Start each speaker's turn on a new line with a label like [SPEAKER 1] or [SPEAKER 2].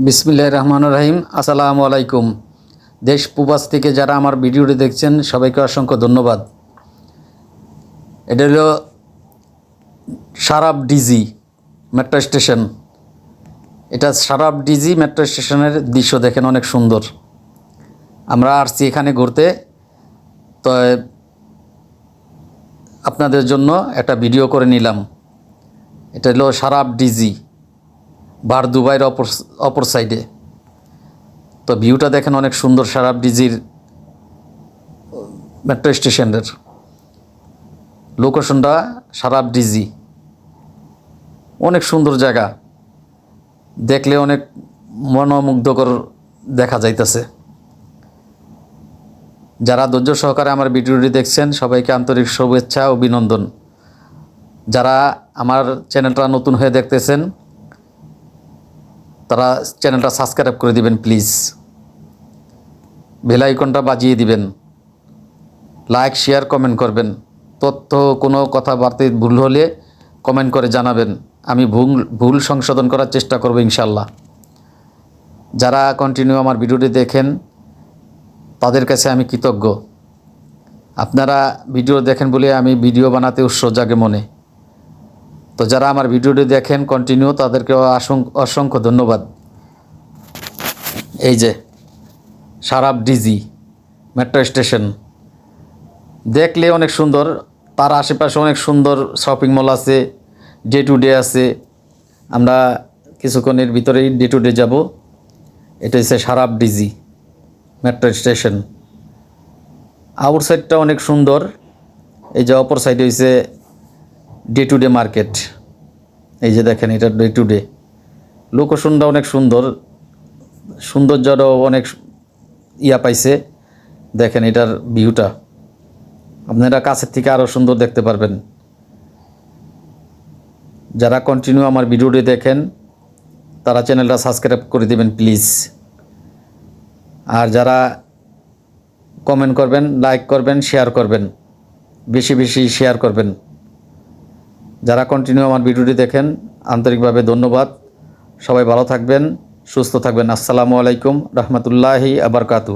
[SPEAKER 1] বিসমিল্লাহির রহমানির রহিম। আসসালামু আলাইকুম। দেশ প্রবাস থেকে যারা আমার ভিডিওটি দেখছেন সবাইকে অসংখ্য ধন্যবাদ। এটা হলো সারাব ডিজি মেট্রো স্টেশন। এটা সারাব ডিজি মেট্রো স্টেশনের দৃশ্য দেখেন, অনেক সুন্দর। আমরা আসছি এখানে ঘুরতে, তো আপনাদের জন্য একটা ভিডিও করে নিলাম। এটা হলো সারাব ডিজি, বার দুবাইয়ের অপর সাইডে। তো ভিউটা দেখেন, অনেক সুন্দর। সারাব ডিজির মেট্রো স্টেশনের লোকেশনটা সারাব ডিজি, অনেক সুন্দর জায়গা, দেখলে অনেক মনোমুগ্ধকর দেখা যাইতেছে। যারা ধৈর্য সহকারে আমার ভিডিওটি দেখছেন সবাইকে আন্তরিক শুভেচ্ছা ও অভিনন্দন। যারা আমার চ্যানেলটা নতুন হয়ে দেখতেছেন তারা চ্যানেলটা সাবস্ক্রাইব করে দিবেন প্লিজ, বেল আইকনটা বাজিয়ে দিবেন, লাইক শেয়ার কমেন্ট করবেন। তথ্য কোনো কথাবার্তায় ভুল হলে কমেন্ট করে জানাবেন, আমি ভুল সংশোধন করার চেষ্টা করব ইনশাল্লাহ। যারা কন্টিনিউ আমার ভিডিওটি দেখেন তাদের কাছে আমি কৃতজ্ঞ। আপনারা ভিডিও দেখেন বলে আমি ভিডিও বানাতে উৎসাহ জাগে মনে। তো যারা আমার ভিডিওটি দেখেন কন্টিনিউ তাদেরকে অসংখ্য ধন্যবাদ। এই যে সারাব ডিজি মেট্রো স্টেশন, দেখলে অনেক সুন্দর। তার আশেপাশে অনেক সুন্দর শপিং মল আছে, ডে টু ডে আছে। আমরা কিছুক্ষণের ভিতরেই ডে টু ডে যাব। এটা হচ্ছে Sarab DG metro station. Out সাইডটা অনেক সুন্দর। এই যে অপর সাইডে হয়েছে ডে টু ডে মার্কেট। এই যে দেখেন, এটা ডে টু ডে। লোকেশনটা অনেক সুন্দর, সৌন্দর্যটাও অনেক পাইছে। দেখেন এটার ভিউটা, আপনারা কাছের থেকে আরও সুন্দর দেখতে পারবেন। যারা কন্টিনিউ আমার ভিডিওটি দেখেন তারা চ্যানেলটা সাবস্ক্রাইব করে দেবেন প্লিজ। আর যারা কমেন্ট করবেন, লাইক করবেন, শেয়ার করবেন, বেশি বেশি শেয়ার করবেন। যারা কন্টিনিউ আমার ভিডিওটি দেখেন আন্তরিকভাবে ধন্যবাদ। সবাই ভালো থাকবেন, সুস্থ থাকবেন। আসসালামু আলাইকুম রহমতুল্লাহি আবরকাতু।